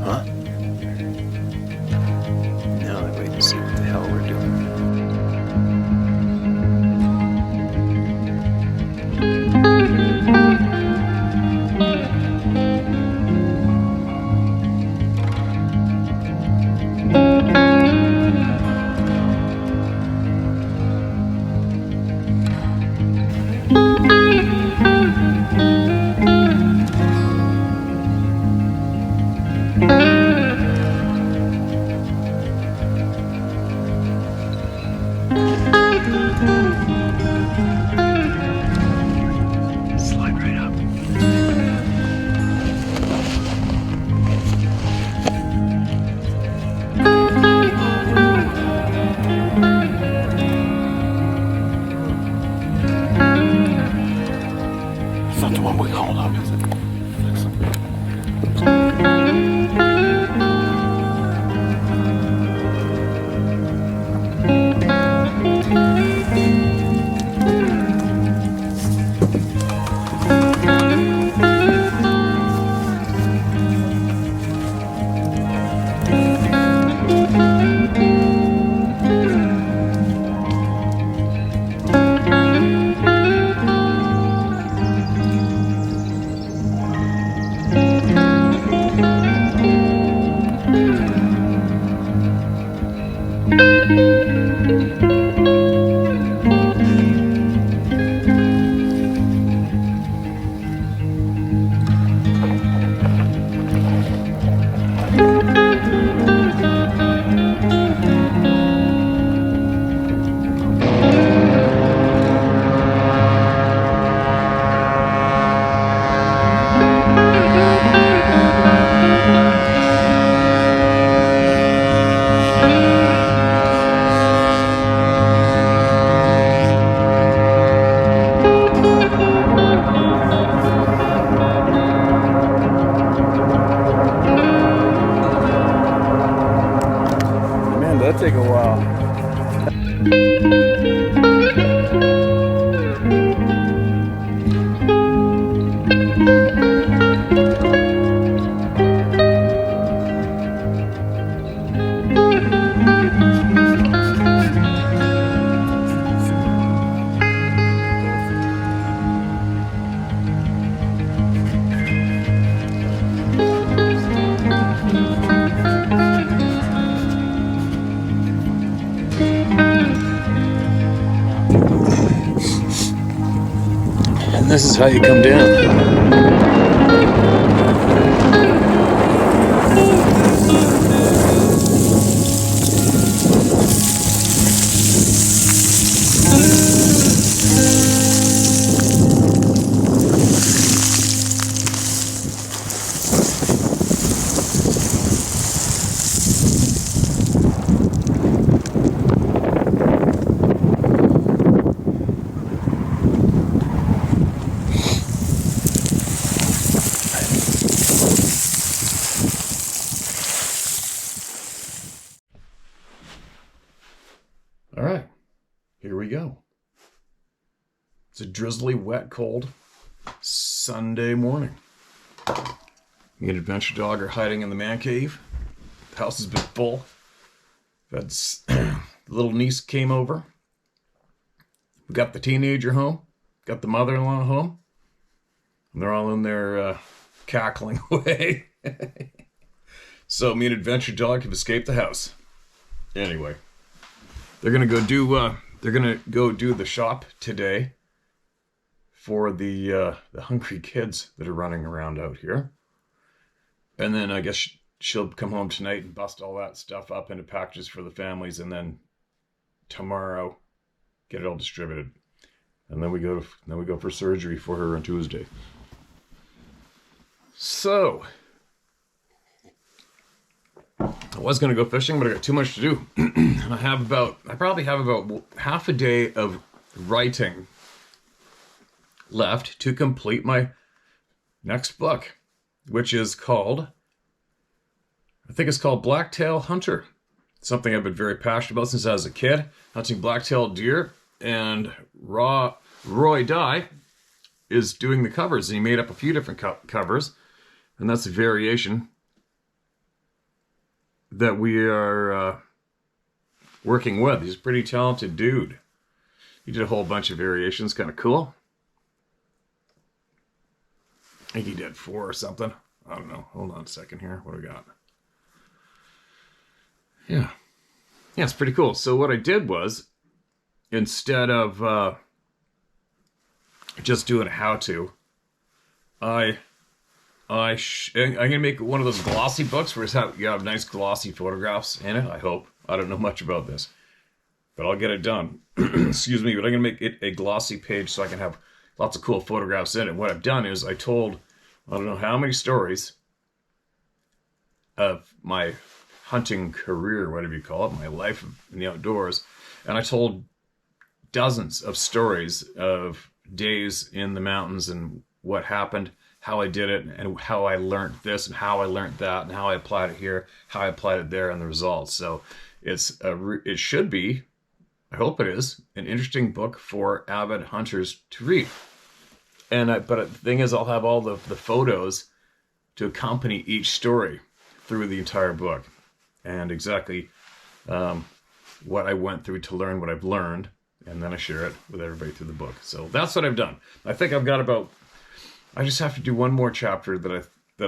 Huh? Now I wait to see what the hell we're doing. Slide right up. It's not the one we called up, is it? Man, that'd take a while. And this is how you come down. All right, here we go. It's a drizzly, wet, cold Sunday morning. Me and Adventure Dog are hiding in the man cave. The house has been full. That's the little niece came over. We got the teenager home. Got the mother-in-law home. And they're all in there cackling away. So me and Adventure Dog have escaped the house. Anyway, they're gonna go do the shop today for the hungry kids that are running around out here. And then I guess she'll come home tonight and bust all that stuff up into packages for the families, and then tomorrow get it all distributed. And then we go for surgery for her on Tuesday. So I was going to go fishing, but I got too much to do. I probably have about half a day of writing left to complete my next book, which is called, I think it's called Blacktail Hunter. Something I've been very passionate about since I was a kid, hunting black-tailed deer. And Roy Dye is doing the covers, and he made up a few different covers, and that's a variation that we are working with. He's a pretty talented dude. He did a whole bunch of variations, kind of cool. I think he did 4 or something. I don't know. Hold on a second here. What do we got? Yeah, it's pretty cool. So what I did was, instead of just doing a how-to, I'm gonna make one of those glossy books where you have nice glossy photographs in it. I hope. I don't know much about this, but I'll get it done. Excuse me, but I'm gonna make it a glossy page so I can have lots of cool photographs in it. What I've done is I told, I don't know how many stories of my hunting career, whatever you call it, my life in the outdoors, and I told dozens of stories of days in the mountains and what happened, how I did it, and how I learned this and how I learned that, and how I applied it here, how I applied it there, and the results. So it should be, I hope it is, an interesting book for avid hunters to read. And but the thing is, I'll have all the photos to accompany each story through the entire book, and exactly what I went through to learn what I've learned, and then I share it with everybody through the book. So that's what I've done. I think I've got about, I just have to do one more chapter that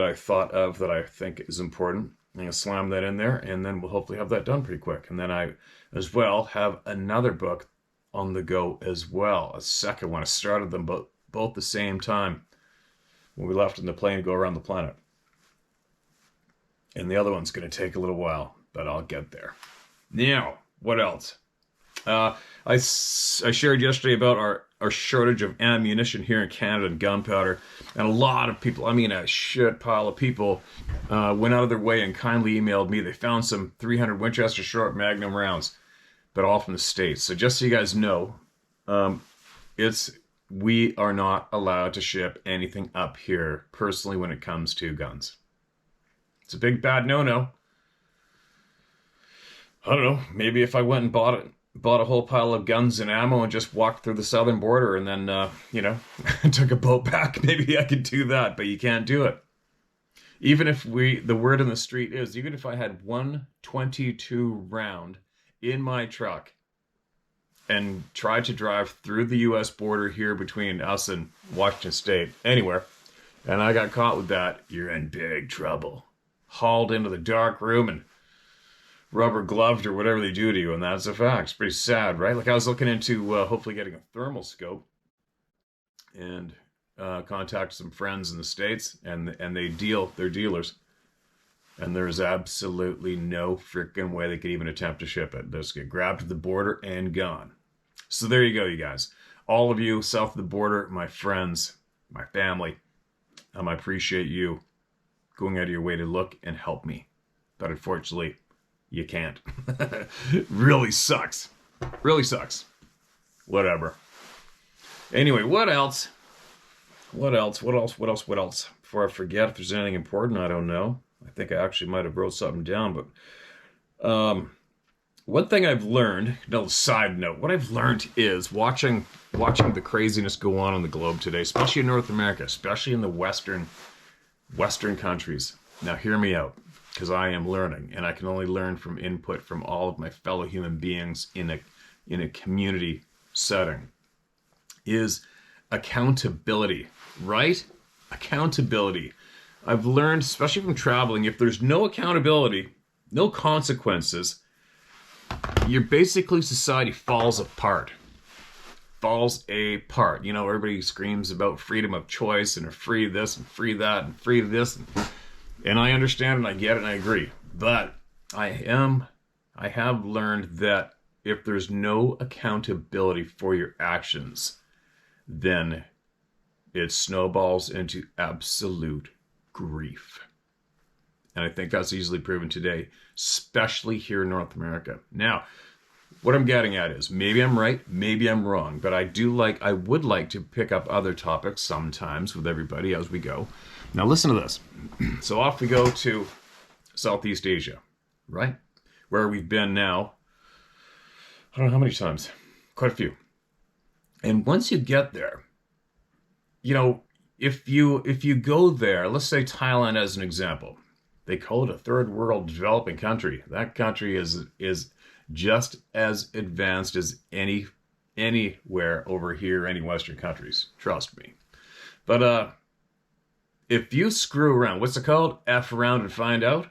I thought of that I think is important. I'm going to slam that in there, and then we'll hopefully have that done pretty quick. And then I, as well, have another book on the go as well. A second one. I started them both the same time when we left in the plane to go around the planet. And the other one's going to take a little while, but I'll get there. Now, what else? I shared yesterday about our shortage of ammunition here in Canada and gunpowder, and a lot of people, I mean a shit pile of people, went out of their way and kindly emailed me. They found some 300 Winchester short magnum rounds, but all from the States. So just so you guys know, we are not allowed to ship anything up here personally when it comes to guns. It's a big bad no-no. I don't know, maybe if I went and bought a whole pile of guns and ammo and just walked through the southern border and then, took a boat back, maybe I could do that, but you can't do it. Even if the word on the street is, even if I had 122 round in my truck and tried to drive through the U.S. border here between us and Washington State, anywhere, and I got caught with that, you're in big trouble. Hauled into the dark room and rubber gloved or whatever they do to you, and that's a fact. It's pretty sad, right? Like I was looking into hopefully getting a thermal scope, and contacted some friends in the States, and they're dealers, and there's absolutely no freaking way they could even attempt to ship it. They'll just get grabbed at the border and gone. So there you go, you guys. All of you south of the border, my friends, my family, I appreciate you going out of your way to look and help me. But unfortunately, you can't. Really sucks. Really sucks. Whatever. Anyway, what else? Before I forget, if there's anything important, I don't know. I think I actually might have wrote something down, but one thing I've learned, side note, what I've learned is watching the craziness go on the globe today, especially in North America, especially in the Western countries. Now hear me out, because I am learning, and I can only learn from input from all of my fellow human beings in a community setting, is accountability, right? Accountability. I've learned, especially from traveling, if there's no accountability, no consequences, society falls apart. You know, everybody screams about freedom of choice and free this and free that and free this. And I understand and I get it and I agree. But I have learned that if there's no accountability for your actions, then it snowballs into absolute grief. And I think that's easily proven today, especially here in North America. Now, what I'm getting at is, maybe I'm right, maybe I'm wrong, but I would like to pick up other topics sometimes with everybody as we go. Now listen to this. So off we go to Southeast Asia, right? Where we've been now, I don't know how many times, quite a few. And once you get there, you know, if you go there, let's say Thailand as an example, they call it a third world developing country. That country is just as advanced as anywhere over here, any Western countries. Trust me. But if you screw around, what's it called? F around and find out.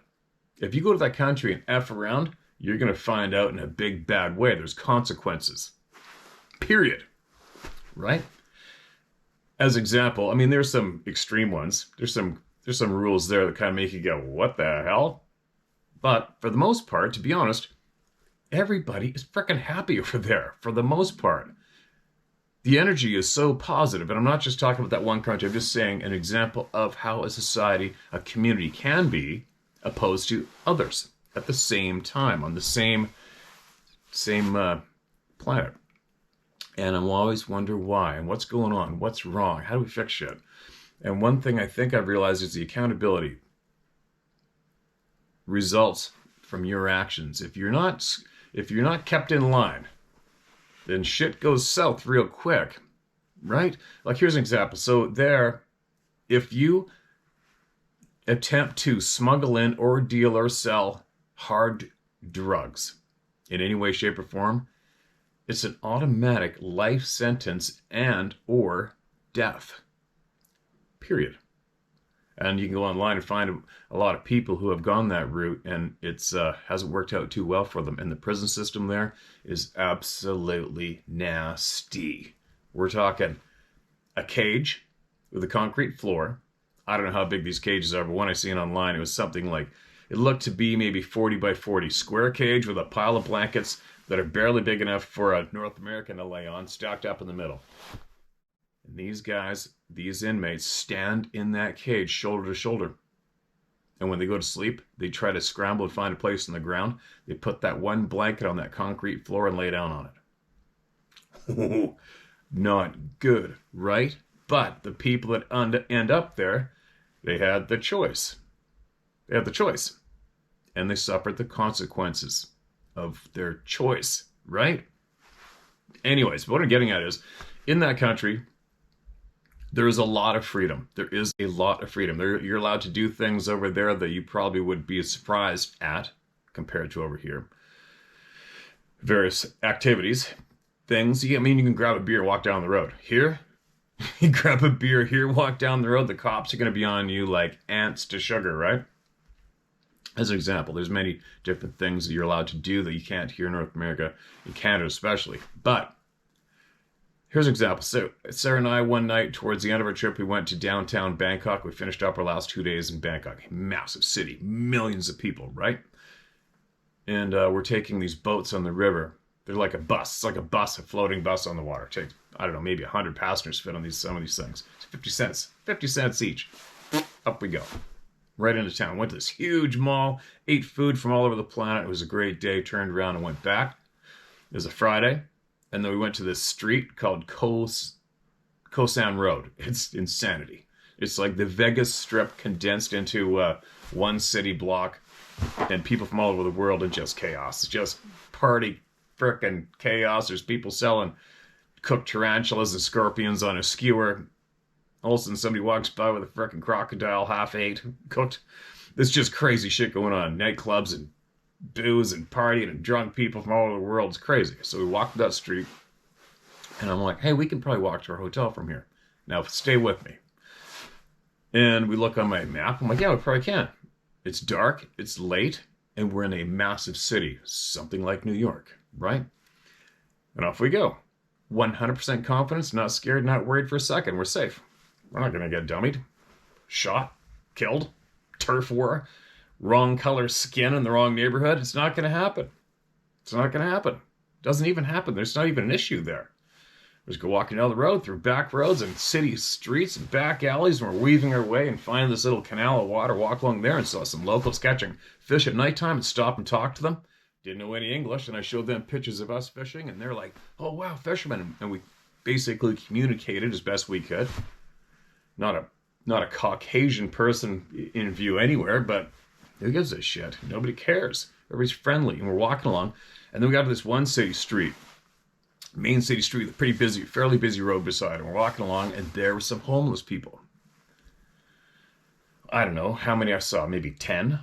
If you go to that country and F around, you're gonna find out in a big bad way. There's consequences. Period. Right? As example, I mean, there's some extreme ones. There's some rules there that kind of make you go, what the hell? But for the most part, to be honest, everybody is freaking happy over there for the most part. The energy is so positive, and I'm not just talking about that one country. I'm just saying an example of how a society, a community can be opposed to others at the same time on the same planet. And I'm always wonder why and what's going on, what's wrong, how do we fix shit? And one thing I think I've realized is the accountability results from your actions. If you're not kept in line, then shit goes south real quick, right? Like here's an example. So there, if you attempt to smuggle in or deal or sell hard drugs in any way, shape, or form, it's an automatic life sentence and or death. Period. And you can go online and find a lot of people who have gone that route, and it's hasn't worked out too well for them. And the prison system there is absolutely nasty. We're talking a cage with a concrete floor. I don't know how big these cages are, but when I seen online, it was something like, it looked to be maybe 40 by 40 square cage with a pile of blankets that are barely big enough for a North American to lay on, stacked up in the middle. And these guys, these inmates, stand in that cage shoulder to shoulder. And when they go to sleep, they try to scramble and find a place on the ground. They put that one blanket on that concrete floor and lay down on it. Not good, right? But the people that end up there, they had the choice. They had the choice. And they suffered the consequences of their choice, right? Anyways, what I'm getting at is, in that country, there is a lot of freedom. There is a lot of freedom. You're allowed to do things over there that you probably would be surprised at compared to over here. Various activities, things. I mean, you can grab a beer, walk down the road. Here, you grab a beer here, walk down the road, the cops are going to be on you like ants to sugar, right? As an example, there's many different things that you're allowed to do that you can't here in North America, in Canada especially. But here's an example. So Sarah and I, one night towards the end of our trip, we went to downtown Bangkok. We finished up our last 2 days in Bangkok. Massive city, millions of people, right? And we're taking these boats on the river. They're like a bus. It's like a bus, a floating bus on the water. It takes, I don't know, maybe 100 passengers fit on some of these things. It's 50 cents. 50 cents each. Up we go. Right into town. Went to this huge mall, ate food from all over the planet. It was a great day. Turned around and went back. It was a Friday. And then we went to this street called Kosan Road. It's insanity. It's like the Vegas Strip condensed into one city block, and people from all over the world, and just chaos. It's just party frickin' chaos. There's people selling cooked tarantulas and scorpions on a skewer. All of a sudden somebody walks by with a frickin' crocodile, half ate, cooked. There's just crazy shit going on. Nightclubs and booze and partying and drunk people from all over the world. It's crazy. So we walked that street, and I'm like, hey, we can probably walk to our hotel from here. Now, stay with me. And we look on my map. I'm like, yeah, we probably can. It's dark, it's late, and we're in a massive city, something like New York, right? And off we go. 100% confidence, not scared, not worried for a second. We're safe. We're not going to get dummied, shot, killed, turf war, wrong color skin in the wrong neighborhood. It's not going to happen. It's not going to happen. Doesn't even happen. There's not even an issue there. We just go walking down the road through back roads and city streets and back alleys, and we're weaving our way and find this little canal of water, walk along there, and saw some locals catching fish at nighttime and stop and talk to them. Didn't know any English, and I showed them pictures of us fishing, and they're like, oh, wow, fishermen. And we basically communicated as best we could. Not a Caucasian person in view anywhere, but Who gives a shit? Nobody cares. Everybody's friendly, and we're walking along. And then we got to this one city street, main city street, pretty busy, fairly busy road beside it. We're walking along, and there were some homeless people. I don't know how many I saw, maybe 10.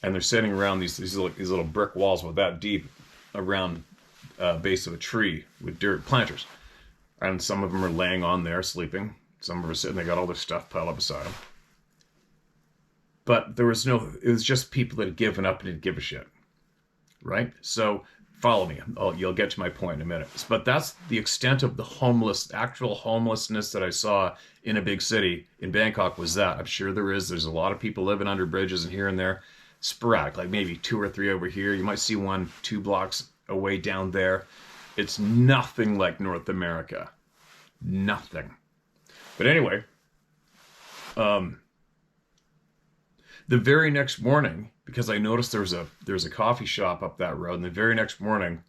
And they're sitting around these little brick walls with that deep around base of a tree with dirt planters. And some of them are laying on there, sleeping. Some of them are sitting, they got all their stuff piled up beside them. But it was just people that had given up and didn't give a shit. Right? So follow me. You'll get to my point in a minute. But that's the extent of the actual homelessness that I saw in a big city in Bangkok was that. I'm sure there's a lot of people living under bridges and here and there. Sporadic, like maybe 2 or 3 over here. You might see 1, 2 blocks away down there. It's nothing like North America. Nothing. But anyway, the very next morning, because I noticed there was a coffee shop up that road, and the very next morning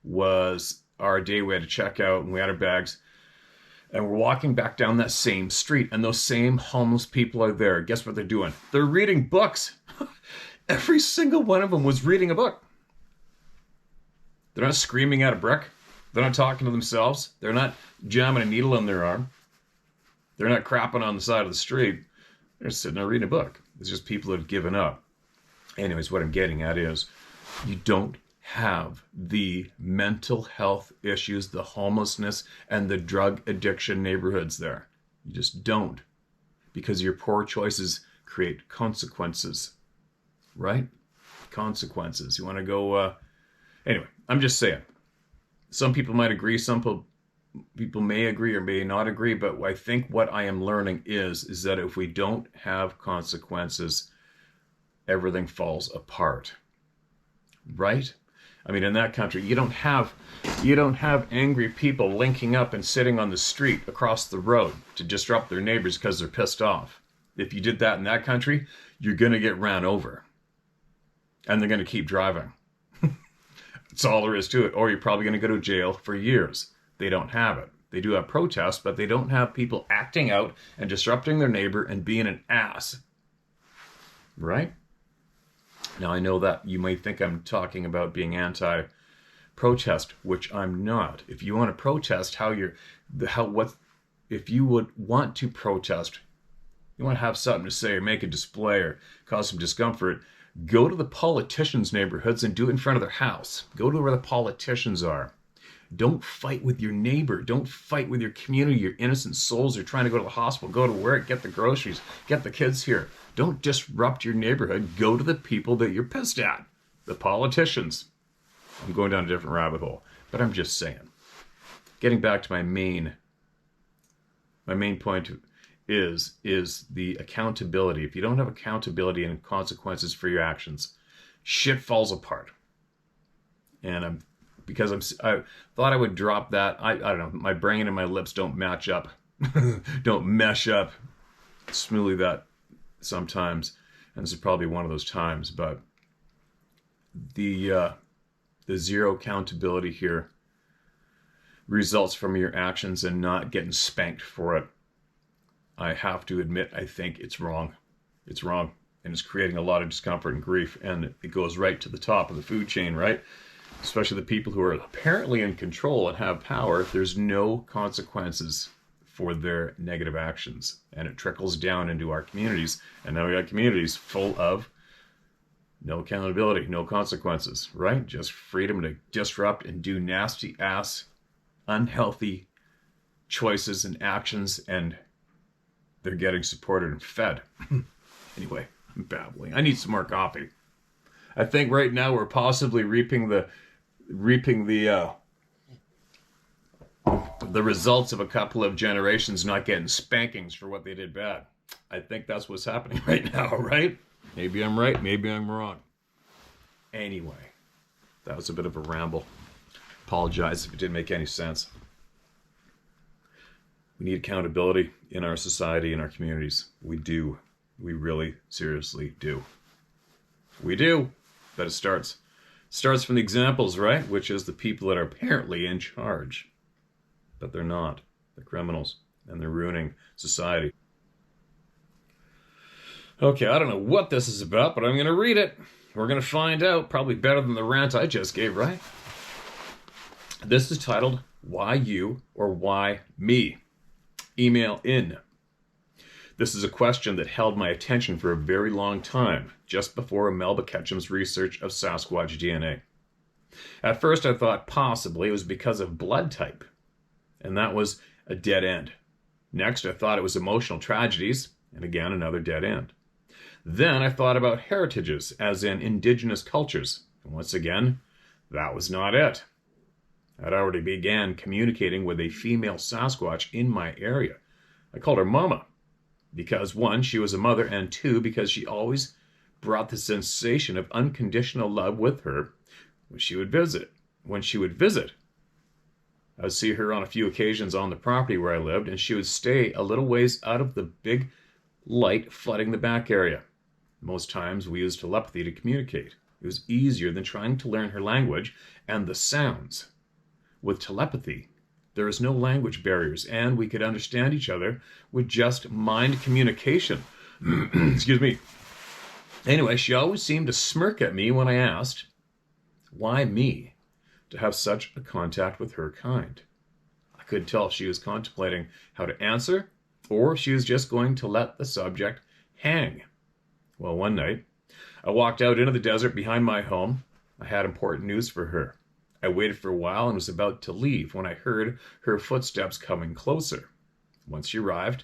was our day. We had to check out, and we had our bags, and we're walking back down that same street, and those same homeless people are there. Guess what they're doing? They're reading books. Every single one of them was reading a book. They're not screaming at a brick. They're not talking to themselves. They're not jamming a needle in their arm. They're not crapping on the side of the street. They're sitting there reading a book. It's just people that have given up. Anyways, what I'm getting at is you don't have the mental health issues, the homelessness, and the drug addiction neighborhoods there. You just don't. Because your poor choices create consequences. Right? Consequences. You want to go... Anyway, I'm just saying. Some people might agree. Some people may agree or may not agree. But I think what I am learning is that if we don't have consequences, everything falls apart. Right? I mean, in that country, you don't have angry people linking up and sitting on the street across the road to disrupt their neighbors because they're pissed off. If you did that in that country, you're going to get ran over. And they're going to keep driving. That's all there is to it. Or you're probably going to go to jail for years. They don't have it. They do have protests, but they don't have people acting out and disrupting their neighbor and being an ass. Right? Now, I know that you may think I'm talking about being anti-protest, which I'm not. If you want to protest, if you would want to protest, you want to have something to say or make a display or cause some discomfort, go to the politicians' neighborhoods and do it in front of their house. Go to where the politicians are. Don't fight with your neighbor. Don't fight with your community. Your innocent souls are trying to go to the hospital, go to work, get the groceries, get the kids here. Don't disrupt your neighborhood. Go to the people that you're pissed at. The politicians. I'm going down a different rabbit hole, but I'm just saying. Getting back to my main point is the accountability. If you don't have accountability and consequences for your actions, shit falls apart. And I thought I would drop that. I don't know. My brain and my lips don't match up. Don't mesh up smoothly that sometimes. And this is probably one of those times. But the zero accountability here results from your actions and not getting spanked for it. I have to admit, I think it's wrong. It's wrong. And it's creating a lot of discomfort and grief. And it goes right to the top of the food chain, right? Especially the people who are apparently in control and have power. There's no consequences for their negative actions. And it trickles down into our communities. And now we got communities full of no accountability, no consequences, right? Just freedom to disrupt and do nasty ass, unhealthy choices and actions, and they're getting supported and fed. Anyway, I'm babbling. I need some more coffee. I think right now we're possibly reaping the results of a couple of generations not getting spankings for what they did bad. I think that's what's happening right now, right? Maybe I'm right, maybe I'm wrong. Anyway, that was a bit of a ramble. Apologize if it didn't make any sense. We need accountability in our society, in our communities. We do. We really, seriously do. We do. But it starts from the examples, right? Which is the people that are apparently in charge. But they're not. They're criminals. And they're ruining society. Okay, I don't know what this is about, but I'm going to read it. We're going to find out. Probably better than the rant I just gave, right? This is titled, Why You or Why Me? Email in. This is a question that held my attention for a very long time, just before Melba Ketchum's research of Sasquatch DNA. At first I thought possibly it was because of blood type, and that was a dead end. Next I thought it was emotional tragedies, and again another dead end. Then I thought about heritages, as in indigenous cultures, and once again, that was not it. I'd already began communicating with a female Sasquatch in my area. I called her Mama, because one, she was a mother, and two, because she always brought the sensation of unconditional love with her when she would visit. I would see her on a few occasions on the property where I lived, and she would stay a little ways out of the big light flooding the back area. Most times we used telepathy to communicate. It was easier than trying to learn her language and the sounds. With telepathy, there is no language barriers, and we could understand each other with just mind communication. Excuse me. Anyway, she always seemed to smirk at me when I asked, why me, to have such a contact with her kind? I couldn't tell if she was contemplating how to answer, or if she was just going to let the subject hang. Well, one night, I walked out into the desert behind my home. I had important news for her. I waited for a while and was about to leave when I heard her footsteps coming closer. Once she arrived,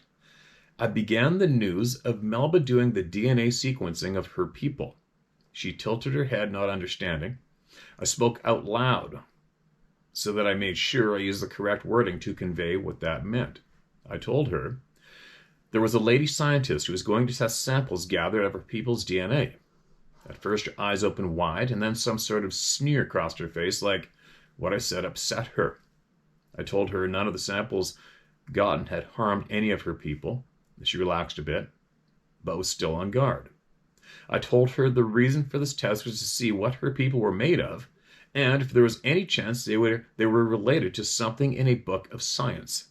I began the news of Melba doing the DNA sequencing of her people. She tilted her head, not understanding. I spoke out loud so that I made sure I used the correct wording to convey what that meant. I told her there was a lady scientist who was going to test samples gathered of her people's DNA. At first, her eyes opened wide, and then some sort of sneer crossed her face, like what I said upset her. I told her none of the samples gotten had harmed any of her people. She relaxed a bit, but was still on guard. I told her the reason for this test was to see what her people were made of, and if there was any chance they were related to something in a book of science.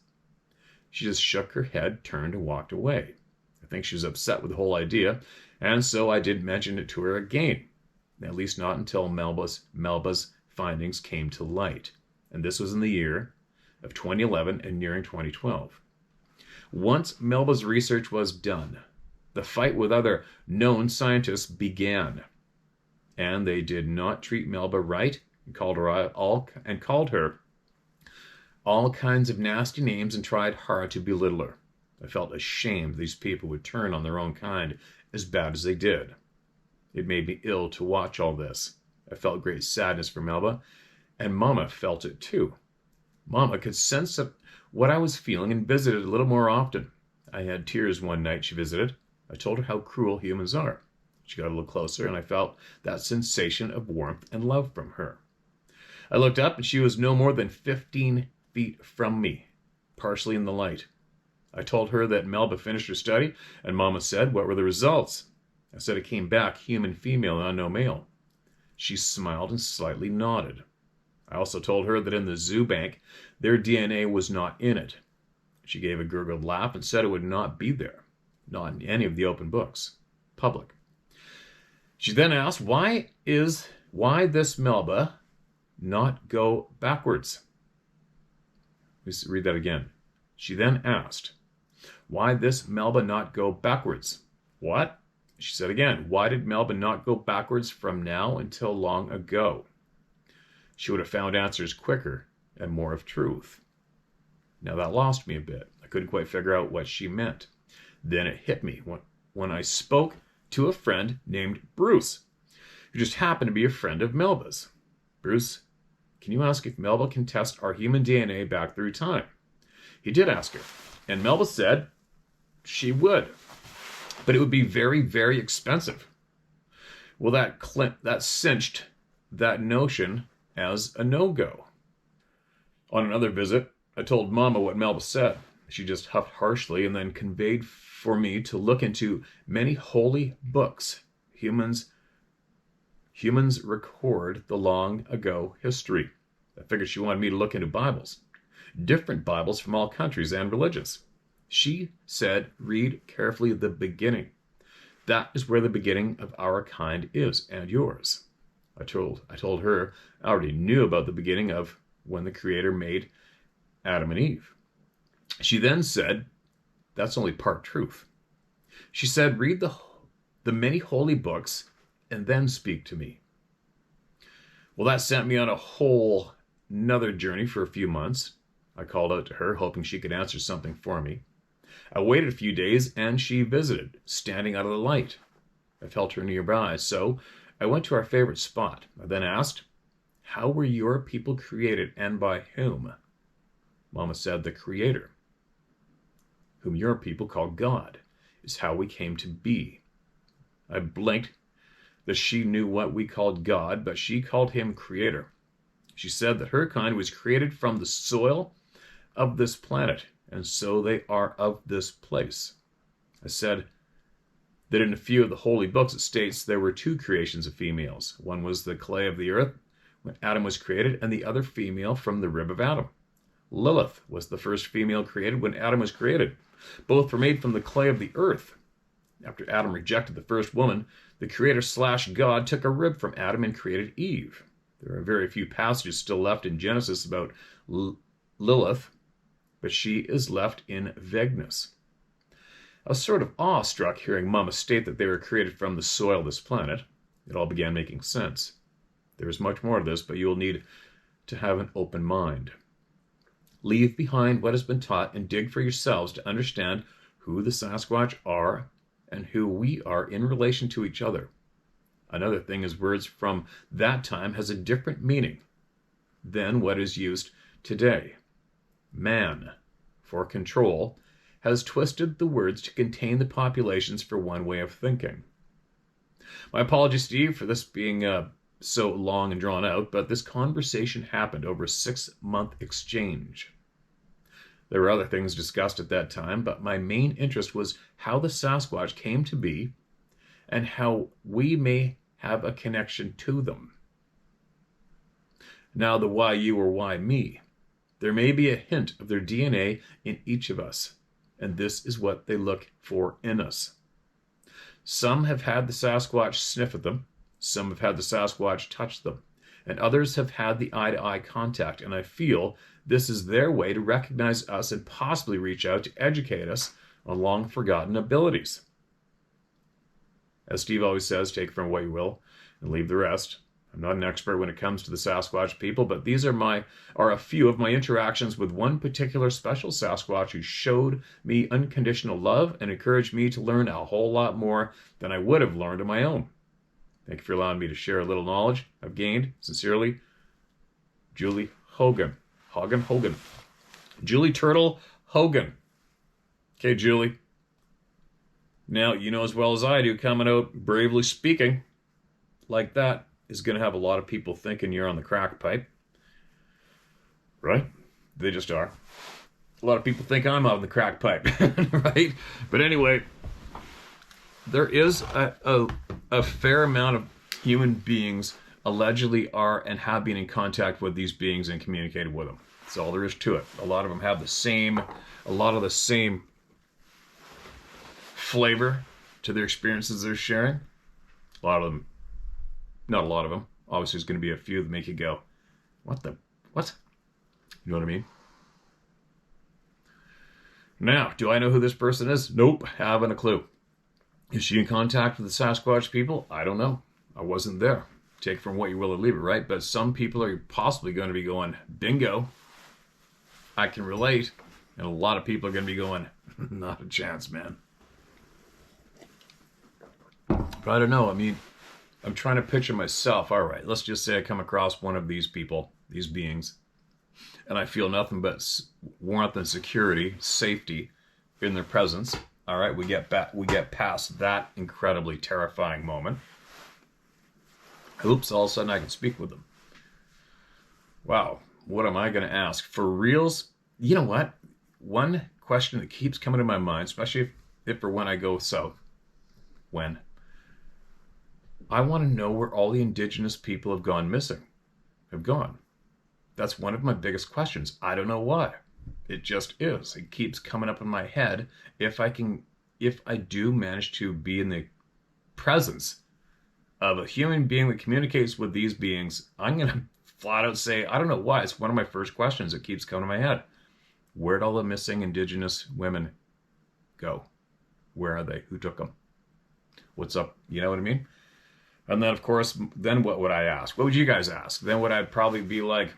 She just shook her head, turned, and walked away. I think she was upset with the whole idea, and so I didn't mention it to her again, at least not until Melba's findings came to light. And this was in the year of 2011 and nearing 2012. Once Melba's research was done, the fight with other known scientists began. And they did not treat Melba right and called her all kinds of nasty names and tried hard to belittle her. I felt ashamed these people would turn on their own kind as bad as they did. It made me ill to watch all this. I felt great sadness for Melba, and Mama felt it too. Mama could sense what I was feeling and visited a little more often. I had tears one night she visited. I told her how cruel humans are. She got a little closer, and I felt that sensation of warmth and love from her. I looked up, and she was no more than 15 feet from me, partially in the light. I told her that Melba finished her study, and Mama said, what were the results? I said it came back human female and no male. She smiled and slightly nodded. I also told her that in the zoo bank, their DNA was not in it. She gave a gurgled laugh and said it would not be there, not in any of the open books, public. She then asked, why this Melba not go backwards? Let me read that again. She then asked, why this Melba not go backwards? What? She said again, why did Melba not go backwards from now until long ago? She would have found answers quicker and more of truth. Now that lost me a bit. I couldn't quite figure out what she meant. Then it hit me when I spoke to a friend named Bruce, who just happened to be a friend of Melba's. Bruce, can you ask if Melba can test our human DNA back through time? He did ask her, and Melba said she would, but it would be very, very expensive. Well, that cinched that notion as a no-go. On another visit, I told Mama what Melba said. She just huffed harshly and then conveyed for me to look into many holy books. Humans record the long ago history. I figured she wanted me to look into Bibles, different Bibles from all countries and religions. She said, read carefully the beginning. That is where the beginning of our kind is, and yours. I told her I already knew about the beginning of when the Creator made Adam and Eve. She then said, that's only part truth. She said, read the many holy books and then speak to me. Well, that sent me on a whole another journey for a few months. I called out to her, hoping she could answer something for me. I waited a few days, and she visited, standing out of the light. I felt her nearby, so I went to our favorite spot. I then asked, how were your people created, and by whom? Mama said, the Creator, whom your people call God, is how we came to be. I blinked that she knew what we called God, but she called him Creator. She said that her kind was created from the soil of this planet, and so they are of this place. I said that in a few of the holy books it states there were two creations of females. One was the clay of the earth when Adam was created, and the other female from the rib of Adam. Lilith was the first female created when Adam was created. Both were made from the clay of the earth. After Adam rejected the first woman, the Creator/God took a rib from Adam and created Eve. There are very few passages still left in Genesis about Lilith, but she is left in vagueness. I was sort of awestruck hearing Mama state that they were created from the soil of this planet. It all began making sense. There is much more to this, but you will need to have an open mind. Leave behind what has been taught and dig for yourselves to understand who the Sasquatch are and who we are in relation to each other. Another thing is words from that time has a different meaning than what is used today. Man, for control, has twisted the words to contain the populations for one way of thinking. My apologies, Steve, for this being so long and drawn out, but this conversation happened over a 6-month exchange. There were other things discussed at that time, but my main interest was how the Sasquatch came to be and how we may have a connection to them. Now, the why you or why me. There may be a hint of their DNA in each of us, and this is what they look for in us. Some have had the Sasquatch sniff at them, some have had the Sasquatch touch them, and others have had the eye-to-eye contact, and I feel this is their way to recognize us and possibly reach out to educate us on long-forgotten abilities. As Steve always says, take from what you will and leave the rest. I'm not an expert when it comes to the Sasquatch people, but these are a few of my interactions with one particular special Sasquatch who showed me unconditional love and encouraged me to learn a whole lot more than I would have learned on my own. Thank you for allowing me to share a little knowledge I've gained. Sincerely, Julie Hogan. Hogan. Julie Turtle Hogan. Okay, Julie. Now, you know as well as I do, coming out bravely speaking like that is going to have a lot of people thinking you're on the crack pipe. Right? They just are. A lot of people think I'm on the crack pipe. Right? But anyway, there is a fair amount of human beings allegedly are and have been in contact with these beings and communicated with them. That's all there is to it. A lot of them have a lot of the same flavor to their experiences they're sharing. A lot of them, not a lot of them. Obviously, there's going to be a few that make you go, what? You know what I mean? Now, do I know who this person is? Nope, haven't a clue. Is she in contact with the Sasquatch people? I don't know. I wasn't there. Take from what you will or leave it, right? But some people are possibly going to be going, bingo, I can relate. And a lot of people are going to be going, not a chance, man. But I don't know. I mean, I'm trying to picture myself. All right, let's just say I come across one of these people, these beings, and I feel nothing but warmth and security, safety in their presence. All right, we get past that incredibly terrifying moment. Oops, all of a sudden I can speak with them. Wow, what am I going to ask? For reals? You know what? One question that keeps coming to my mind, especially if or when I go south, I want to know where all the indigenous people have gone missing. Have gone. That's one of my biggest questions. I don't know why. It just is. It keeps coming up in my head. If I do manage to be in the presence of a human being that communicates with these beings, I'm going to flat out say, I don't know why. It's one of my first questions that keeps coming to my head. Where'd all the missing indigenous women go? Where are they? Who took them? What's up? You know what I mean? And then, of course, then what would I ask? What would you guys ask? Then would I probably be like,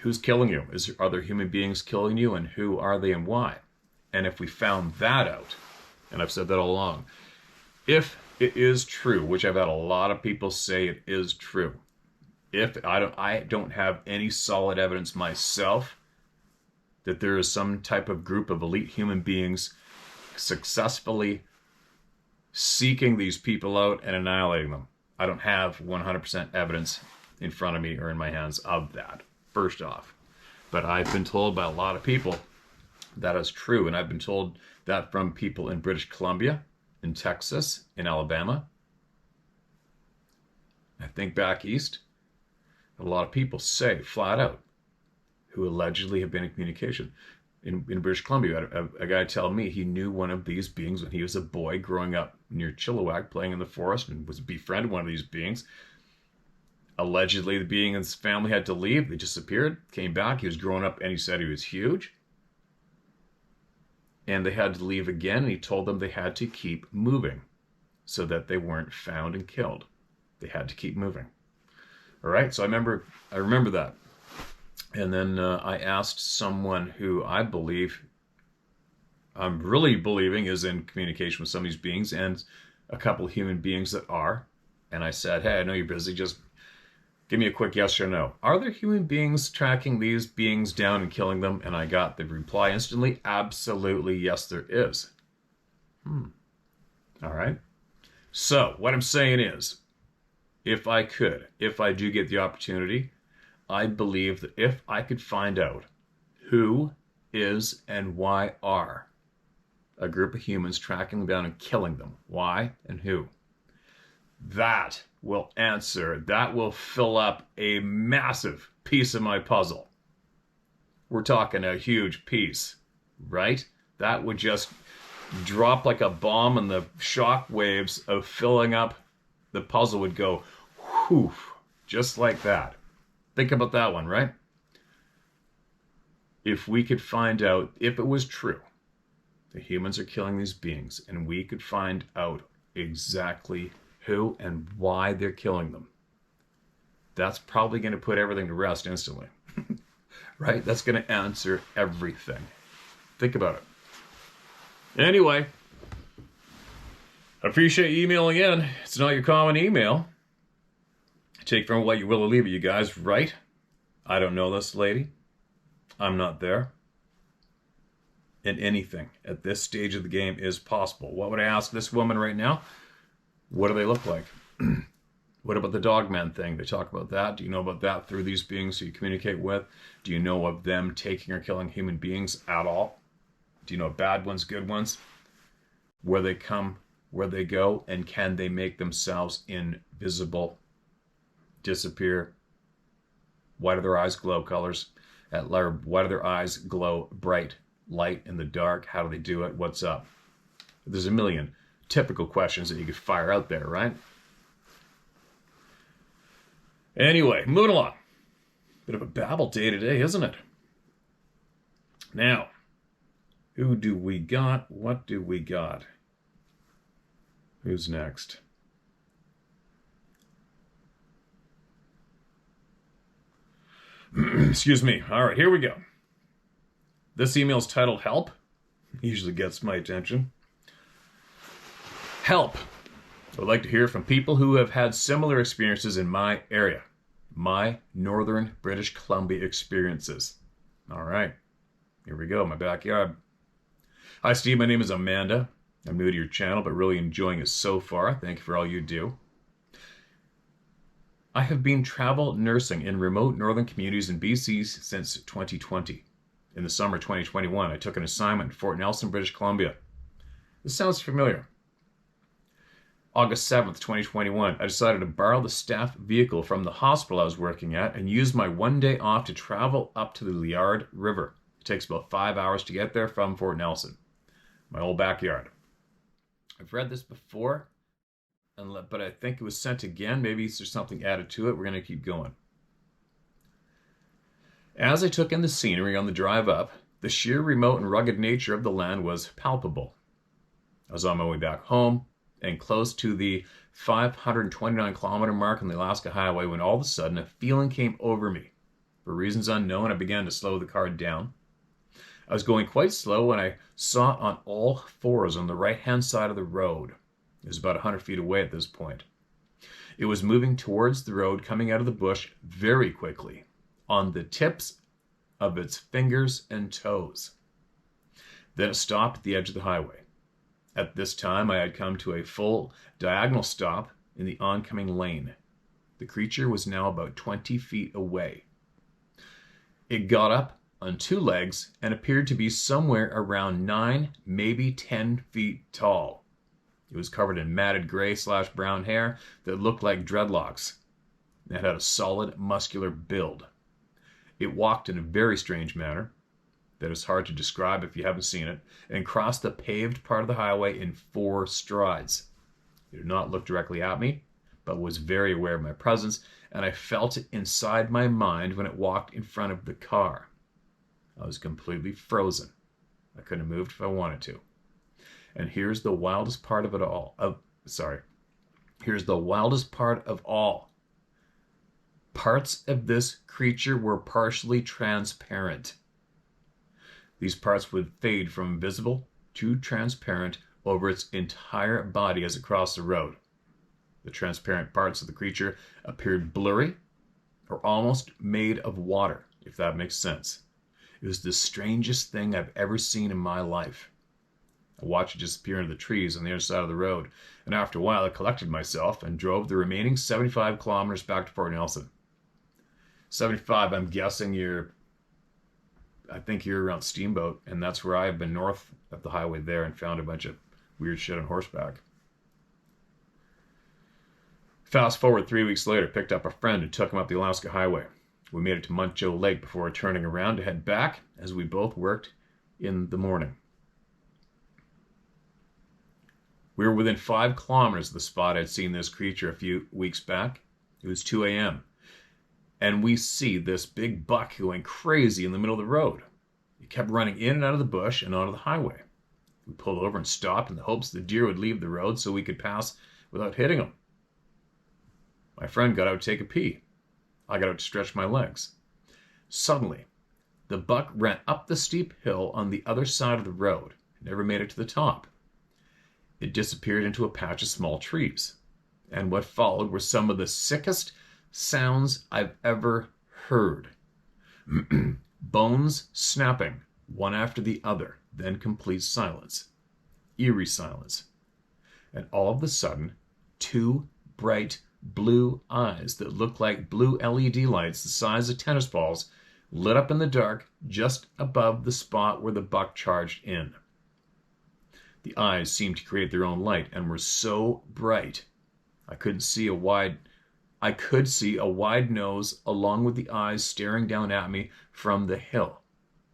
who's killing you? Are there human beings killing you? And who are they and why? And if we found that out, and I've said that all along, if it is true, which I've had a lot of people say it is true, if I don't have any solid evidence myself that there is some type of group of elite human beings successfully seeking these people out and annihilating them. I don't have 100% evidence in front of me or in my hands of that, first off. But I've been told by a lot of people that is true. And I've been told that from people in British Columbia, in Texas, in Alabama. I think back east, a lot of people say flat out who allegedly have been in communication. In British Columbia, a guy tell me he knew one of these beings when he was a boy growing up near Chilliwack, playing in the forest, and was befriended one of these beings. Allegedly, the being and his family had to leave. They disappeared, came back. He was growing up, and he said he was huge. And they had to leave again, and he told them they had to keep moving so that they weren't found and killed. They had to keep moving. All right, so I remember that. And then I asked someone who I'm really believing is in communication with some of these beings, and a couple of human beings that are. And I said, hey, I know you're busy, just give me a quick yes or no. Are there human beings tracking these beings down and killing them? And I got the reply instantly, absolutely, yes, there is. All right. So what I'm saying is, if I do get the opportunity, I believe that if I could find out who is and why are a group of humans tracking them down and killing them, why and who, that will fill up a massive piece of my puzzle. We're talking a huge piece, right? That would just drop like a bomb, and the shock waves of filling up the puzzle would go whoof, just like that. Think about that one, right? If we could find out, if it was true, the humans are killing these beings, and we could find out exactly who and why they're killing them, that's probably going to put everything to rest instantly. Right? That's going to answer everything. Think about it. Anyway, I appreciate you emailing in. It's not your common email. Take from what you will or leave it, you guys, right? I don't know this lady. I'm not there. And anything at this stage of the game is possible. What would I ask this woman right now? What do they look like? What about the dogman thing? They talk about that. Do you know about that through these beings who you communicate with? Do you know of them taking or killing human beings at all? Do you know bad ones, good ones? Where they come, where they go, and can they make themselves invisible? Disappear? Why do their eyes glow colors? Why do their eyes glow bright light in the dark? How do they do it? What's up? There's a million typical questions that you could fire out there, right? Anyway, moving along. Bit of a babble day today, isn't it? Now, who do we got? What do we got? Who's next? Excuse me. All right, here we go. This email is titled Help. Usually gets my attention. Help. I would like to hear from people who have had similar experiences in my area. My northern British Columbia experiences. All right. Here we go. My backyard. Hi, Steve. My name is Amanda. I'm new to your channel, but really enjoying it so far. Thank you for all you do. I have been travel nursing in remote northern communities in BC since 2020. In the summer 2021, I took an assignment in Fort Nelson, British Columbia. This sounds familiar. August 7th, 2021, I decided to borrow the staff vehicle from the hospital I was working at and use my one day off to travel up to the Liard River. It takes about 5 hours to get there from Fort Nelson, my old backyard. I've read this before. but I think it was sent again. Maybe there's something added to it. We're going to keep going. As I took in the scenery on the drive up, the sheer remote and rugged nature of the land was palpable. I was on my way back home and close to the 529-kilometer mark on the Alaska Highway when all of a sudden a feeling came over me. For reasons unknown, I began to slow the car down. I was going quite slow when I saw it on all fours on the right-hand side of the road. It was about 100 feet away at this point. It was moving towards the road, coming out of the bush very quickly, on the tips of its fingers and toes. Then it stopped at the edge of the highway. At this time, I had come to a full diagonal stop in the oncoming lane. The creature was now about 20 feet away. It got up on two legs and appeared to be somewhere around 9, maybe 10 feet tall. It was covered in matted gray/brown hair that looked like dreadlocks. It had a solid, muscular build. It walked in a very strange manner that is hard to describe if you haven't seen it, and crossed the paved part of the highway in 4 strides. It did not look directly at me, but was very aware of my presence, and I felt it inside my mind when it walked in front of the car. I was completely frozen. I couldn't have moved if I wanted to. And here's the wildest part of it all. Here's the wildest part of all. Parts of this creature were partially transparent. These parts would fade from visible to transparent over its entire body as it crossed the road. The transparent parts of the creature appeared blurry or almost made of water, if that makes sense. It was the strangest thing I've ever seen in my life. I watched it disappear into the trees on the other side of the road, and after a while I collected myself and drove the remaining 75 kilometers back to Fort Nelson. 75, I'm guessing I think you're around Steamboat, and that's where I have been north of the highway there and found a bunch of weird shit on horseback. Fast forward 3 weeks later, picked up a friend and took him up the Alaska Highway. We made it to Mount Joe Lake before turning around to head back as we both worked in the morning. We were within 5 kilometers of the spot I'd seen this creature a few weeks back. It was 2 a.m. And we see this big buck going crazy in the middle of the road. He kept running in and out of the bush and onto the highway. We pulled over and stopped in the hopes the deer would leave the road so we could pass without hitting him. My friend got out to take a pee. I got out to stretch my legs. Suddenly, the buck ran up the steep hill on the other side of the road and never made it to the top. It disappeared into a patch of small trees. And what followed were some of the sickest sounds I've ever heard. Bones snapping, one after the other, then complete silence. Eerie silence. And all of a sudden, 2 bright blue eyes that looked like blue LED lights the size of tennis balls lit up in the dark just above the spot where the buck charged in. The eyes seemed to create their own light and were so bright I could see a wide nose along with the eyes staring down at me from the hill.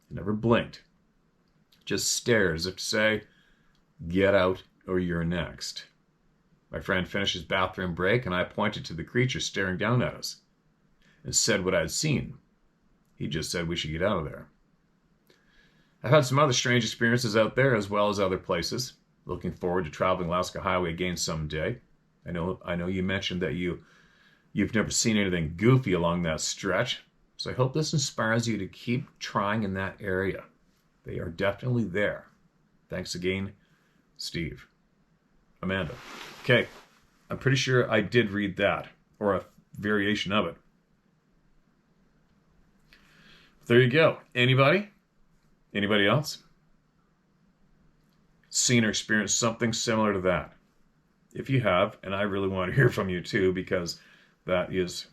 It never blinked. Just stared as if to say, "Get out or you're next." My friend finished his bathroom break and I pointed to the creature staring down at us and said what I had seen. He just said we should get out of there. I've had some other strange experiences out there as well as other places. Looking forward to traveling Alaska Highway again someday. I know you mentioned that you've never seen anything goofy along that stretch, so I hope this inspires you to keep trying in that area. They are definitely there. Thanks again, Steve. Amanda. Okay, I'm pretty sure I did read that, or a variation of it. There you go. Anybody? Anybody else? Seen or experienced something similar to that? If you have, and I really want to hear from you too, because that is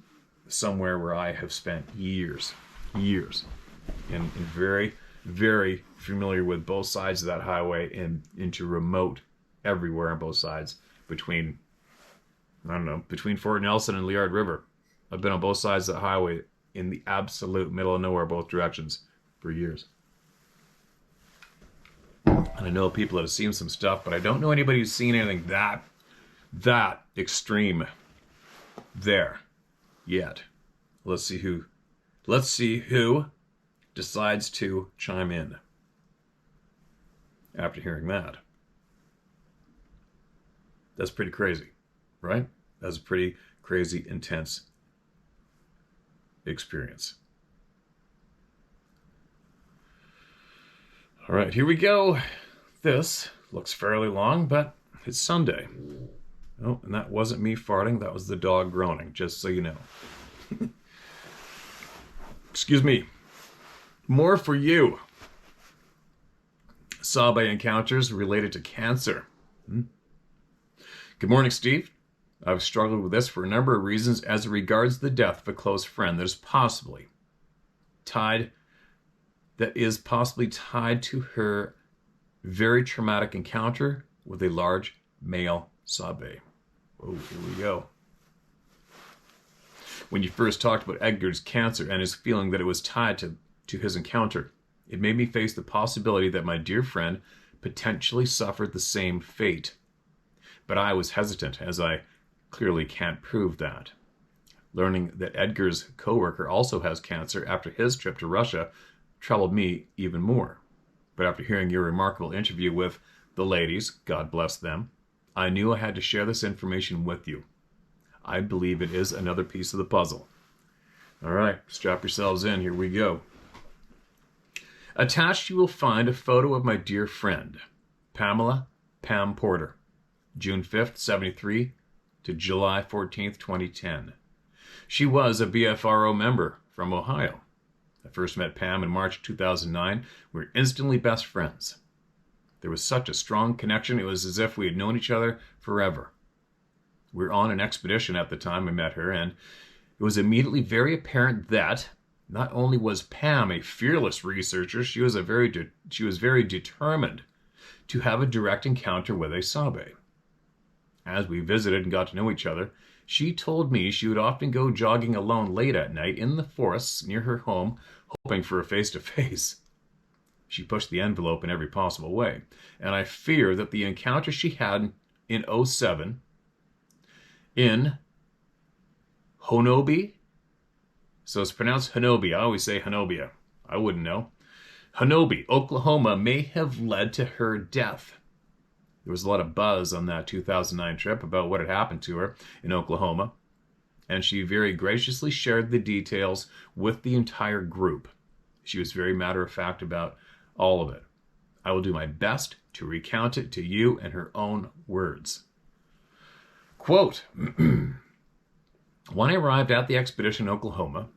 somewhere where I have spent years, and very, very familiar with both sides of that highway and into remote everywhere on both sides between Fort Nelson and Liard River. I've been on both sides of the highway in the absolute middle of nowhere, both directions, for years. And I know people that have seen some stuff, but I don't know anybody who's seen anything that that extreme there yet. Let's see who decides to chime in after hearing that. That's pretty crazy, right? That's a pretty crazy, intense experience. All right, here we go. This looks fairly long, but it's Sunday. Oh, and that wasn't me farting. That was the dog groaning, just so you know. Excuse me. More for you. Sabe encounters related to cancer. Good morning, Steve. I've struggled with this for a number of reasons as it regards the death of a close friend that is possibly tied to her very traumatic encounter with a large male Sabe. Oh, here we go. When you first talked about Edgar's cancer and his feeling that it was tied to his encounter, it made me face the possibility that my dear friend potentially suffered the same fate. But I was hesitant, as I clearly can't prove that. Learning that Edgar's coworker also has cancer after his trip to Russia troubled me even more. But after hearing your remarkable interview with the ladies, God bless them, I knew I had to share this information with you. I believe it is another piece of the puzzle. All right, strap yourselves in. Here we go. Attached, you will find a photo of my dear friend, Pam Porter, June 5th, 73 to July 14th, 2010. She was a BFRO member from Ohio. I first met Pam in March 2009. We were instantly best friends. There was such a strong connection, it was as if we had known each other forever. We were on an expedition at the time I met her, and it was immediately very apparent that not only was Pam a fearless researcher, she was very determined to have a direct encounter with a Sabe. As we visited and got to know each other, she told me she would often go jogging alone late at night in the forests near her home, hoping for a face-to-face. She pushed the envelope in every possible way, and I fear that the encounter she had in 2007 in Honobi, so it's pronounced Honobi. I always say Honobia. I wouldn't know. Honobi, Oklahoma, may have led to her death. There was a lot of buzz on that 2009 trip about what had happened to her in Oklahoma, and she very graciously shared the details with the entire group. She was very matter-of-fact about all of it. I will do my best to recount it to you in her own words. Quote, when I arrived at the expedition in Oklahoma,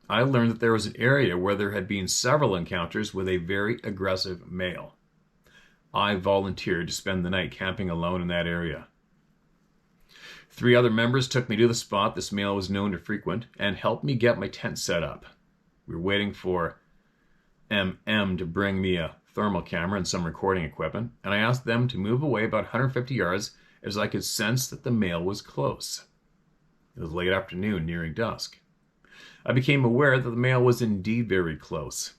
I learned that there was an area where there had been several encounters with a very aggressive male. I volunteered to spend the night camping alone in that area. 3 other members took me to the spot this male was known to frequent and helped me get my tent set up. We were waiting for to bring me a thermal camera and some recording equipment, and I asked them to move away about 150 yards as I could sense that the male was close. It was late afternoon, nearing dusk. I became aware that the male was indeed very close.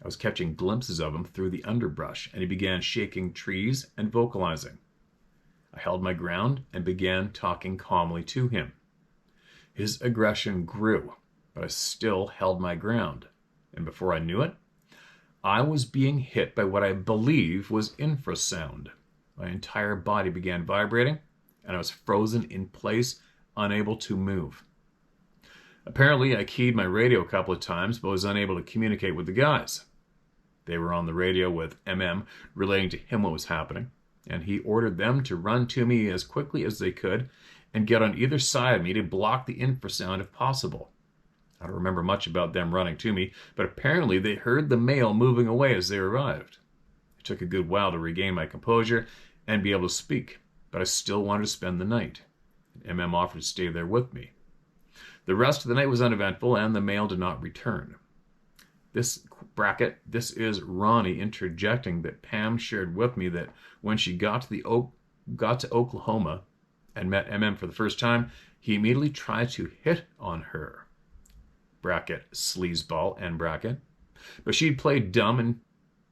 I was catching glimpses of him through the underbrush, and he began shaking trees and vocalizing. I held my ground and began talking calmly to him. His aggression grew, but I still held my ground, and before I knew it, I was being hit by what I believe was infrasound. My entire body began vibrating, and I was frozen in place, unable to move. Apparently, I keyed my radio a couple of times, but was unable to communicate with the guys. They were on the radio with relating to him what was happening, and he ordered them to run to me as quickly as they could and get on either side of me to block the infrasound if possible. I don't remember much about them running to me, but apparently they heard the male moving away as they arrived. It took a good while to regain my composure and be able to speak, but I still wanted to spend the night. And offered to stay there with me. The rest of the night was uneventful, and the male did not return. This is Ronnie interjecting that Pam shared with me that when she got to Oklahoma and met for the first time, he immediately tried to hit on her. Sleazeball, end bracket. But she'd played dumb and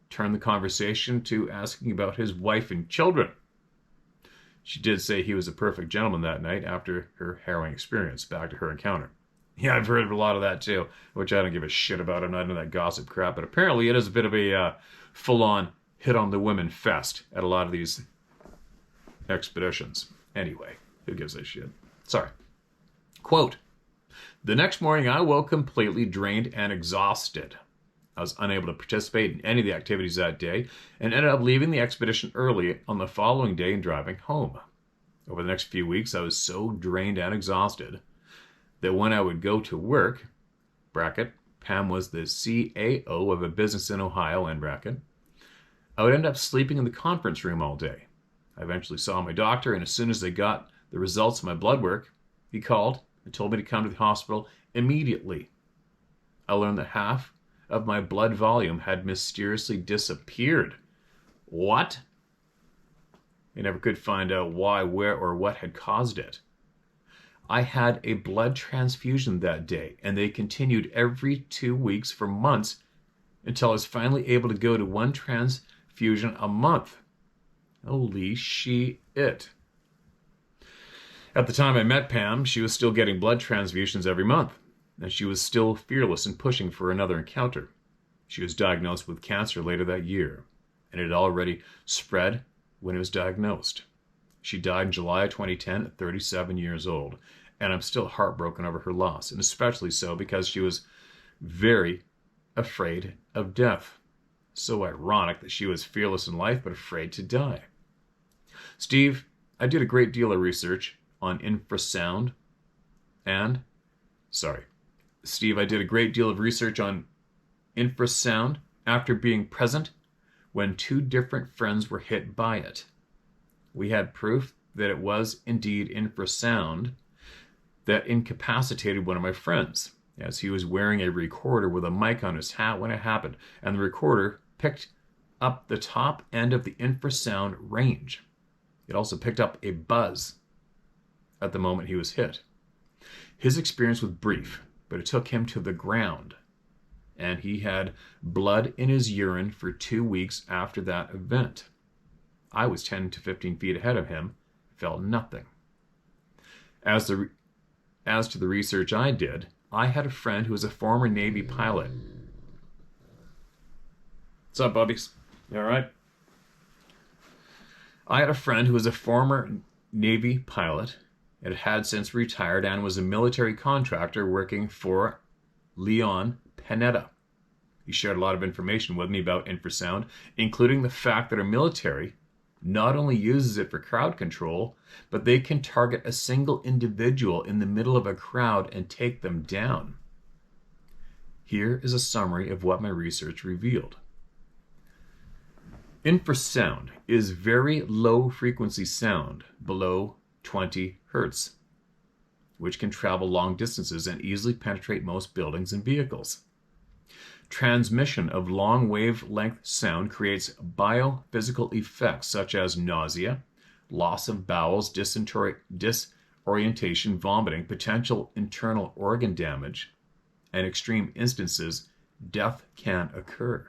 turned the conversation to asking about his wife and children. She did say he was a perfect gentleman that night after her harrowing experience. Back to her encounter. Yeah, I've heard a lot of that too, which I don't give a shit about. I'm not into that gossip crap, but apparently it is a bit of a full-on hit on the women fest at a lot of these expeditions. Anyway, who gives a shit? Sorry. Quote, "The next morning I woke completely drained and exhausted. I was unable to participate in any of the activities that day and ended up leaving the expedition early on the following day and driving home. Over the next few weeks, I was so drained and exhausted that when I would go to work, bracket, Pam was the CAO of a business in Ohio, end bracket, I would end up sleeping in the conference room all day. I eventually saw my doctor, and as soon as they got the results of my blood work, he called and told me to come to the hospital immediately. I learned that half of my blood volume had mysteriously disappeared." What? They never could find out why, where, or what had caused it. "I had a blood transfusion that day, and they continued every 2 weeks for months until I was finally able to go to one transfusion a month." Holy shit. At the time I met Pam, she was still getting blood transfusions every month, and she was still fearless in pushing for another encounter. She was diagnosed with cancer later that year, and it had already spread when it was diagnosed. She died in July 2010 at 37 years old, and I'm still heartbroken over her loss, and especially so because she was very afraid of death. So ironic that she was fearless in life but afraid to die. Steve, I did a great deal of research on infrasound after being present when 2 different friends were hit by it. We had proof that it was indeed infrasound that incapacitated one of my friends, as he was wearing a recorder with a mic on his hat when it happened, and the recorder picked up the top end of the infrasound range. It also picked up a buzz at the moment he was hit. His experience was brief, but it took him to the ground, and he had blood in his urine for 2 weeks after that event. I was 10 to 15 feet ahead of him, felt nothing. As to the research I did, I had a friend who was a former Navy pilot. What's up, bubbies? You all right? I had a friend who was a former Navy pilot and had since retired and was a military contractor working for Leon Panetta. He shared a lot of information with me about infrasound, including the fact that our military not only uses it for crowd control, but they can target a single individual in the middle of a crowd and take them down. Here is a summary of what my research revealed. Infrasound is very low frequency sound, below 20 hertz, which can travel long distances and easily penetrate most buildings and vehicles. Transmission of long wavelength sound creates biophysical effects such as nausea, loss of bowels, disorientation, vomiting, potential internal organ damage, and extreme instances, death can occur.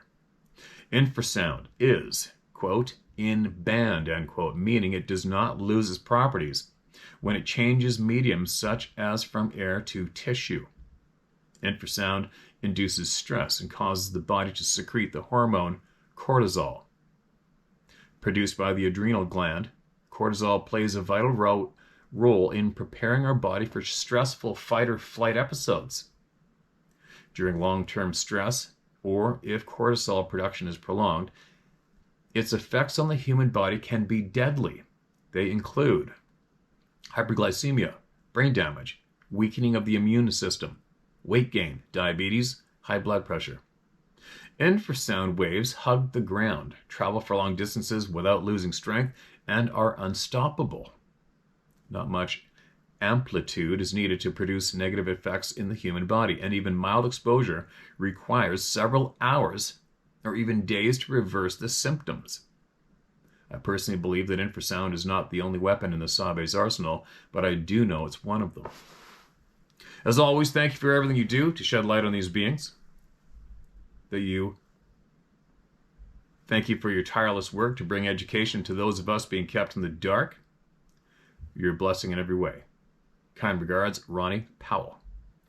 Infrasound is, quote, in band, end quote, meaning it does not lose its properties when it changes mediums such as from air to tissue. Infrasound induces stress and causes the body to secrete the hormone cortisol. Produced by the adrenal gland, cortisol plays a vital role in preparing our body for stressful fight or flight episodes. During long-term stress, or if cortisol production is prolonged, its effects on the human body can be deadly. They include hyperglycemia, brain damage, weakening of the immune system, weight gain, diabetes, high blood pressure. Infrasound waves hug the ground, travel for long distances without losing strength, and are unstoppable. Not much amplitude is needed to produce negative effects in the human body, and even mild exposure requires several hours or even days to reverse the symptoms. I personally believe that infrasound is not the only weapon in the Sabe's arsenal, but I do know it's one of them. As always, thank you for everything you do to shed light on these beings. Thank you for your tireless work to bring education to those of us being kept in the dark. You're a blessing in every way. Kind regards, Ronnie Powell.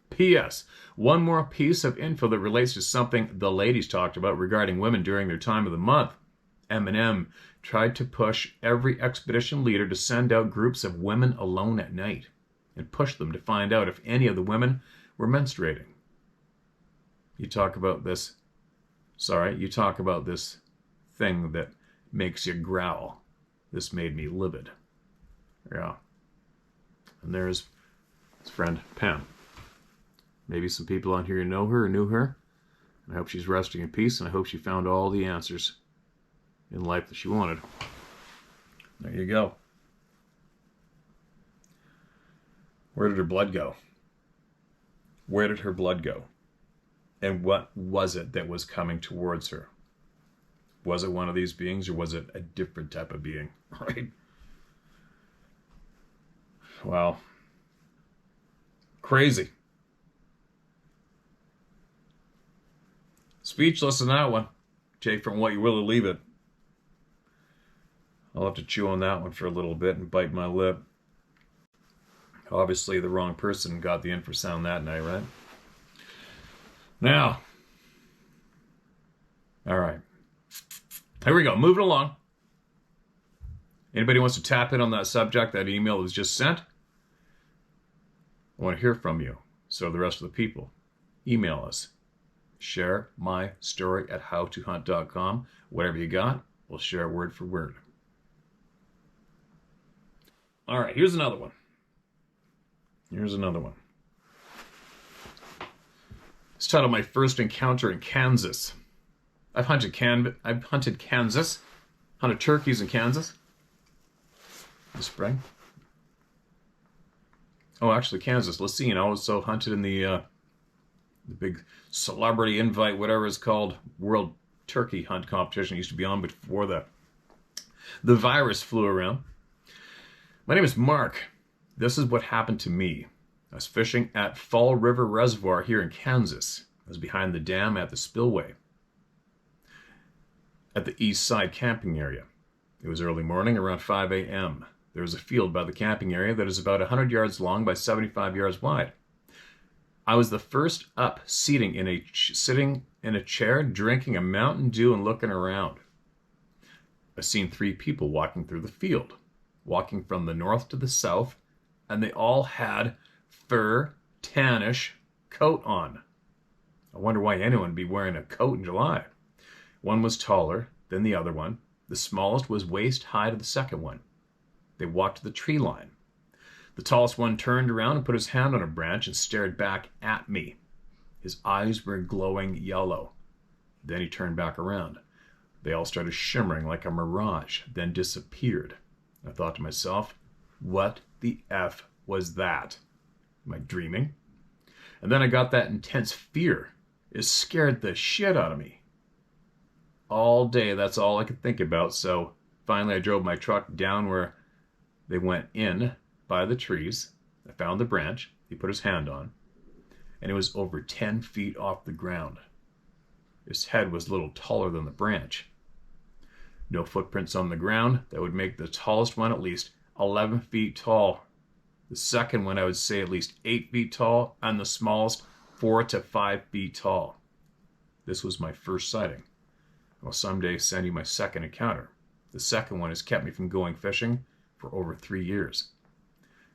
P.S. One more piece of info that relates to something the ladies talked about regarding women during their time of the month. Eminem tried to push every expedition leader to send out groups of women alone at night and push them to find out if any of the women were menstruating. You talk about this thing that makes you growl. This made me livid. Yeah. And there's his friend Pam. Maybe some people on here know her or knew her. And I hope she's resting in peace, and I hope she found all the answers in life that she wanted. There you go. Where did her blood go? Where did her blood go? And what was it that was coming towards her? Was it one of these beings, or was it a different type of being? Right? Wow. Crazy. Speechless in that one. Take from what you will or leave it. I'll have to chew on that one for a little bit and bite my lip. Obviously, the wrong person got the infrasound that night, right? Now, all right. Here we go. Moving along. Anybody wants to tap in on that subject, that email was just sent? I want to hear from you. So the rest of the people, email us. Share my story at howtohunt.com. Whatever you got, we'll share it word for word. All right, here's another one. It's titled My First Encounter in Kansas. I've hunted Kansas. Hunted turkeys in Kansas. This spring. Oh, actually, Kansas. Lacine. I also hunted in the big celebrity invite, whatever it's called, World Turkey Hunt competition. It used to be on before the virus flew around. My name is Mark. This is what happened to me. I was fishing at Fall River Reservoir here in Kansas. I was behind the dam at the spillway at the east side camping area. It was early morning, around 5 a.m. There was a field by the camping area that is about 100 yards long by 75 yards wide. I was the first up, sitting in a chair, drinking a Mountain Dew and looking around. I seen 3 people walking through the field, walking from the north to the south, and they all had fur, tannish coat on. I wonder why anyone would be wearing a coat in July. One was taller than the other one. The smallest was waist high to the second one. They walked to the tree line. The tallest one turned around and put his hand on a branch and stared back at me. His eyes were glowing yellow. Then he turned back around. They all started shimmering like a mirage, then disappeared. I thought to myself, what the F was that? Am I dreaming? And then I got that intense fear. It scared the shit out of me. All day, that's all I could think about. So finally I drove my truck down where they went in by the trees. I found the branch he put his hand on, and it was over 10 feet off the ground. His head was a little taller than the branch. No footprints on the ground. That would make the tallest one at least 11 feet tall. The second one I would say at least 8 feet tall, and the smallest 4 to 5 feet tall. This was my first sighting. I'll someday send you my second encounter. The second one has kept me from going fishing for over 3 years.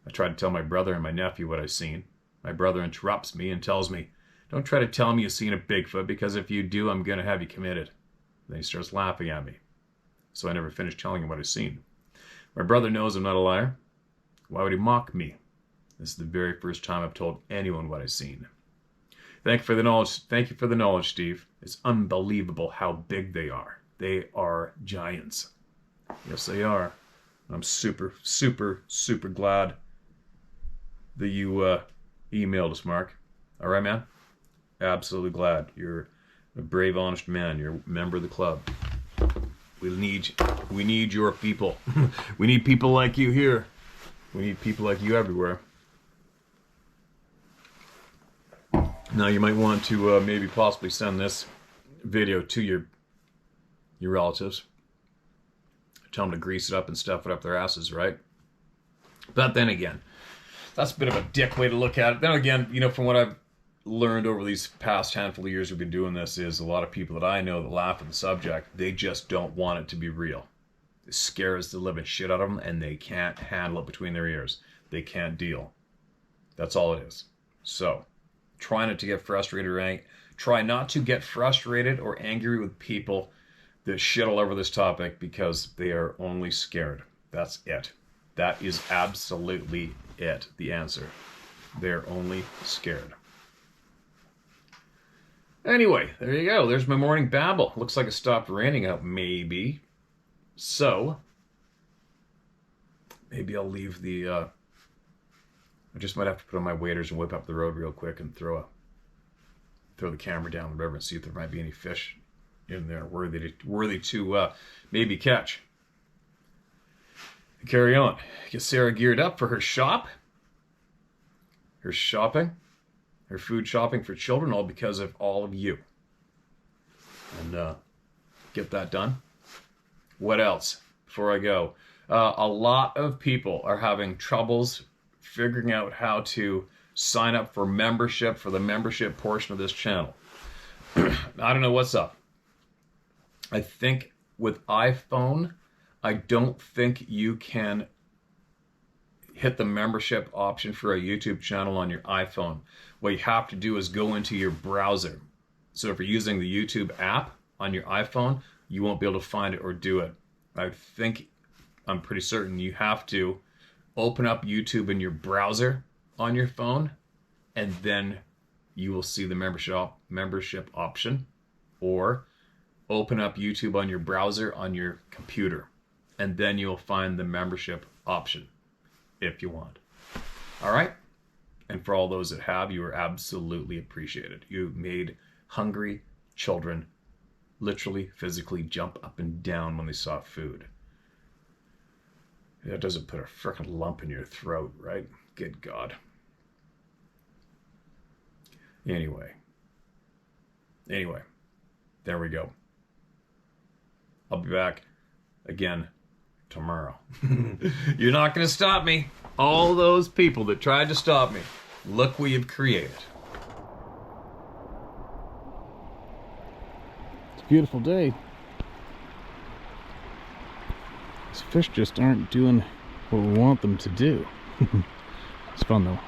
I try to tell my brother and my nephew what I've seen. My brother interrupts me and tells me, don't try to tell me you've seen a Bigfoot, because if you do, I'm going to have you committed. Then he starts laughing at me. So I never finished telling him what I've seen. My brother knows I'm not a liar. Why would he mock me? This is the very first time I've told anyone what I've seen. Thank you for the knowledge, Steve. It's unbelievable how big they are. They are giants. Yes, they are. I'm super, super, super glad that you emailed us, Mark. All right, man? Absolutely glad. You're a brave, honest man. You're a member of the club. We need your people. We need people like you here. We need people like you everywhere. Now, you might want to maybe possibly send this video to your relatives. Tell them to grease it up and stuff it up their asses, right? But then again, that's a bit of a dick way to look at it. Then again, you know, from what I've learned over these past handful of years we've been doing this, is a lot of people that I know that laugh at the subject, they just don't want it to be real. It scares the living shit out of them, and they can't handle it between their ears. They can't deal. That's all it is. So, try not to get frustrated or try not to get frustrated or angry with people that shit all over this topic, because they are only scared. That's it. That is absolutely it. The answer. They're only scared. Anyway, there you go. There's my morning babble. Looks like it stopped raining out, maybe. So, maybe I'll leave the... I just might have to put on my waders and whip up the road real quick and throw the camera down the river and see if there might be any fish in there worthy to maybe catch. Carry on. Get Sarah geared up for her shop. Her shopping. Her food shopping for children, all because of all of you. And get that done. What else before I go? A lot of people are having troubles figuring out how to sign up for membership, for the membership portion of this channel. I don't know what's up. I think with iPhone, I don't think you can hit the membership option for a YouTube channel on your iPhone. What you have to do is go into your browser. So if you're using the YouTube app on your iPhone, you won't be able to find it or do it. I'm pretty certain you have to open up YouTube in your browser on your phone, and then you will see the membership option, or open up YouTube on your browser on your computer, and then you'll find the membership option if you want. All right? And for all those that have, you are absolutely appreciated. You made hungry children literally, physically jump up and down when they saw food. That doesn't put a frickin' lump in your throat, right? Good God. Anyway, there we go. I'll be back again tomorrow. You're not going to stop me. All those people that tried to stop me, look what you've created. It's a beautiful day. These fish just aren't doing what we want them to do. It's fun though.